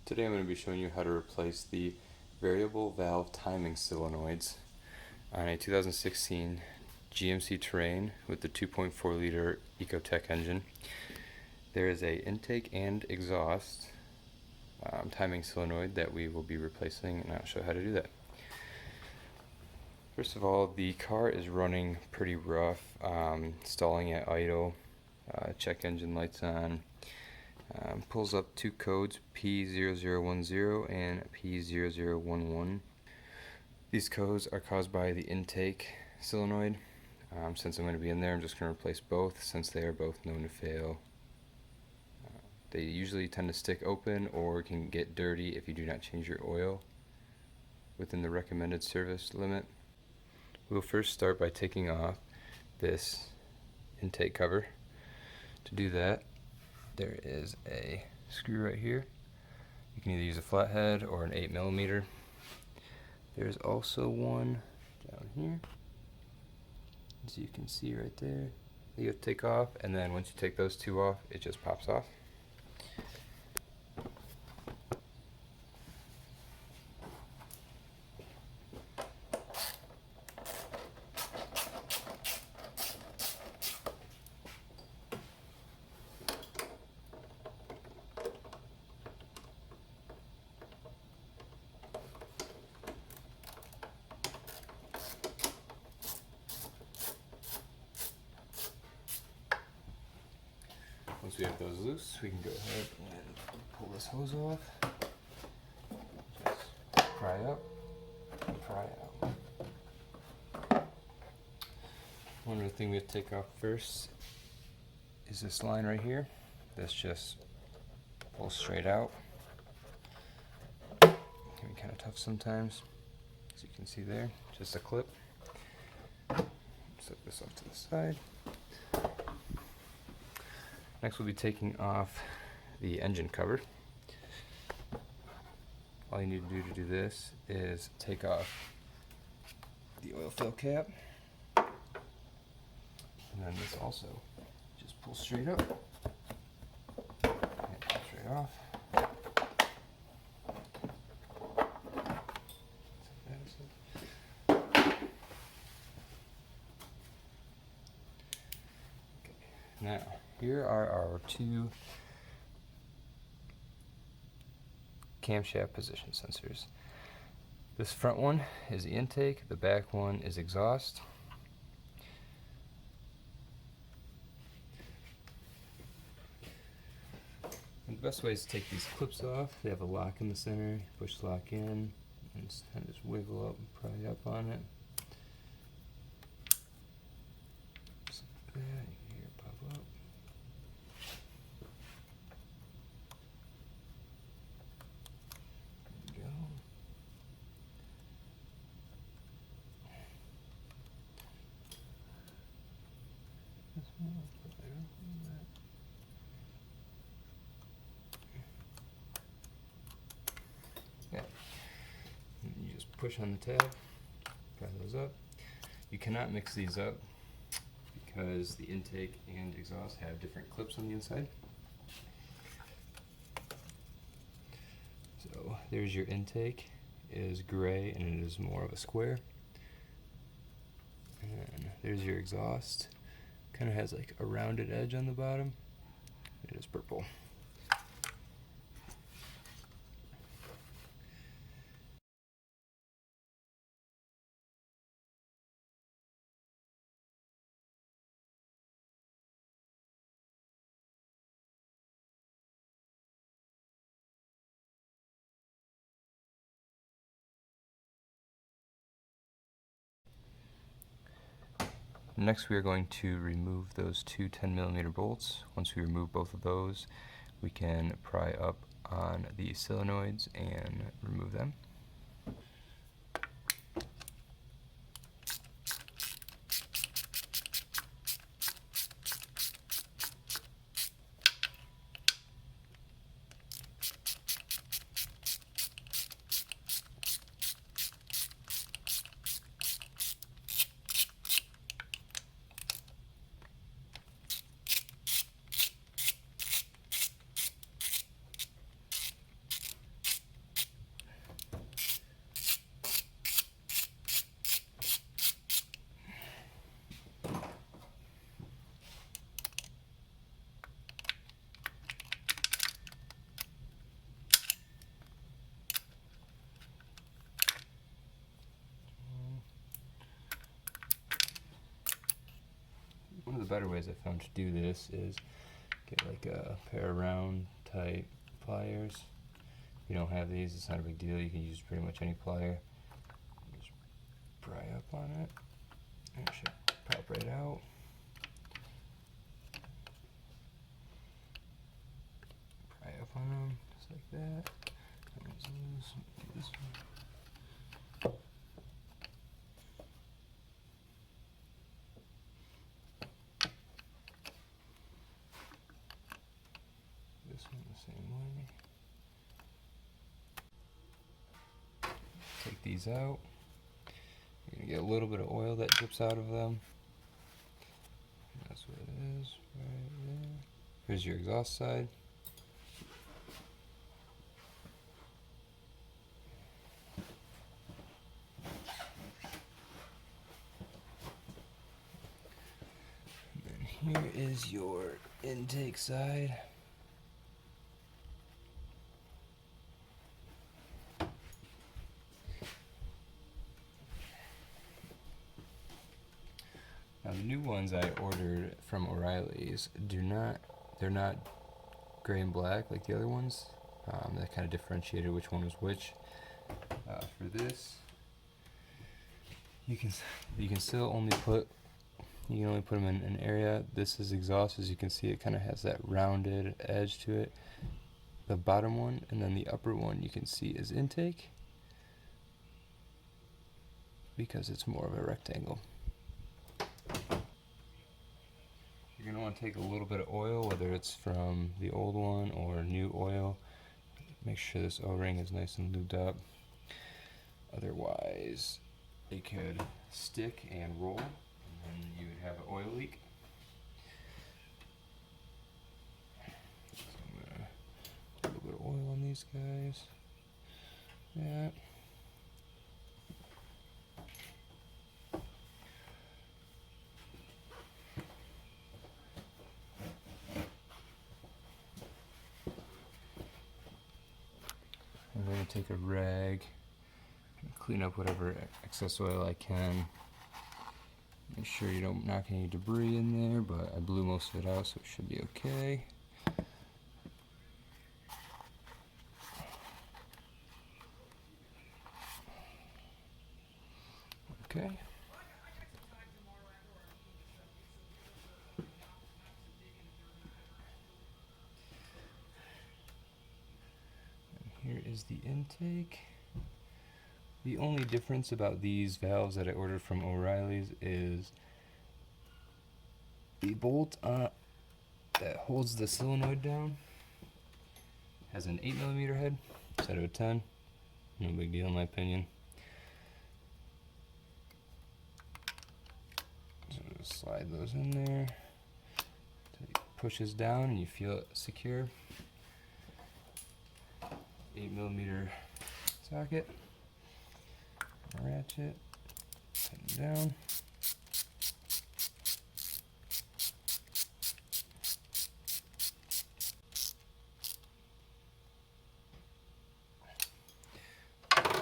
Today I'm going to be showing you how to replace the variable valve timing solenoids on a 2016 GMC Terrrain with the 2.4 liter Ecotech engine. There is a intake and exhaust timing solenoid that we will be replacing, and I'll show how to do that. First of all, the car is running pretty rough, stalling at idle, check engine lights on. Pulls up two codes, P0010 and P0011. These codes are caused by the intake solenoid. Since I'm going to be in there, I'm just going to replace both since they are both known to fail. They usually tend to stick open or can get dirty if you do not change your oil within the recommended service limit. We'll first start by taking off this intake cover. To do that, there is a screw right here. You can either use a flathead or an 8mm. There's also one down here, as you can see right there. You have to take off, and then once you take those two off, it just pops off. Once we have those loose, we can go ahead and pull this hose off. Just pry up and pry out. One other thing we have to take off first is this line right here. This just pulls straight out. It can be kind of tough sometimes, as you can see there. Just a clip. Set this off to the side. Next, we'll be taking off the engine cover. All you need to do this is take off the oil fill cap, and then this also just pulls straight up and pops right off. Now, here are our two camshaft position sensors. This front one is the intake, the back one is exhaust. And the best way is to take these clips off. They have a lock in the center, push the lock in, and just wiggle up and pry up on it. Just like that. You hear it pop up. Yeah. And you just push on the tab, pry those up. You cannot mix these up because the intake and exhaust have different clips on the inside. So there's your intake. It is gray and it is more of a square. And there's your exhaust. Kind of has like a rounded edge on the bottom. It is purple. Next, we are going to remove those two 10mm bolts. Once we remove both of those, we can pry up on the solenoids and remove them. better ways I found to do this is get like a pair of round type pliers. If you don't have these, it's not a big deal. You can use pretty much any plier. Just pry up on it, and it should pop right out. Pry up on them, just like that. This one. This one the same way. Take these out. You're gonna get a little bit of oil that drips out of them. That's what it is right there. Here's your exhaust side. And then here is your intake side. Now the new ones I ordered from O'Reilly's they're not gray and black like the other ones. That kind of differentiated which one was which. For this, you can still only put them in an area. This is exhaust, as you can see. It kind of has that rounded edge to it. The bottom one, and then the upper one you can see is intake, because it's more of a rectangle. You're going to want to take a little bit of oil, whether it's from the old one or new oil. Make sure this O-ring is nice and lubed up. Otherwise, it could stick and roll, and then you would have an oil leak. So I'm going to put a little bit of oil on these guys. Yeah. I'm going to take a rag and clean up whatever excess oil I can. Make sure you don't knock any debris in there, but I blew most of it out, so it should be okay. Okay. Here is the intake. The only difference about these valves that I ordered from O'Reilly's is the bolt that holds the solenoid down has an 8mm head instead of a 10. No big deal in my opinion. So just slide those in there. It pushes down and you feel it secure. 8mm socket, ratchet, tighten down.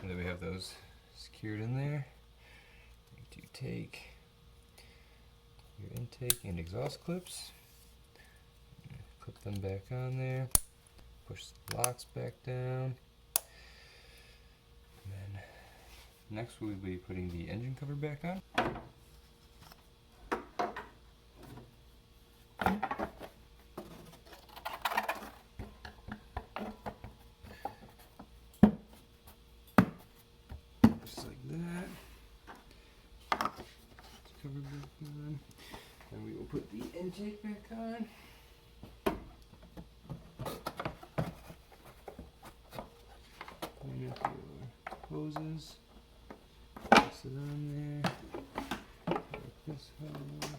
And then we have those secured in there. You take your intake and exhaust clips, clip them back on there. Push the locks back down. And then next we'll be putting the engine cover back on. Just like that. Cover back on. And we will put the intake back on. Clean up your hoses, place it on there, like this hose,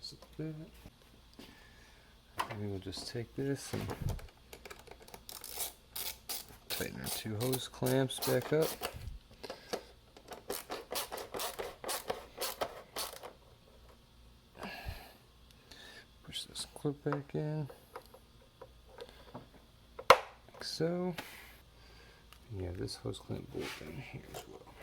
just like that. And we will just take this and tighten our two hose clamps back up. Push this clip back in. So, you have this hose clamp bolt in here as well.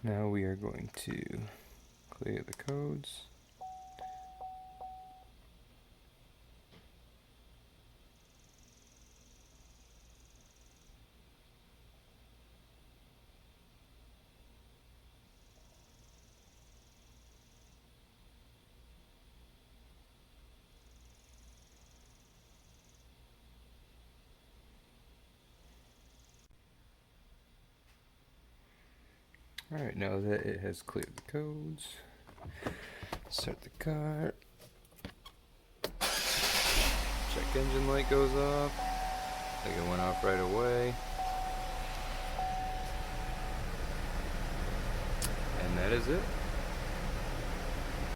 Now we are going to clear the codes. Alright, now that it has cleared the codes, start the car. Check engine light goes off. I think it went off right away. And that is it.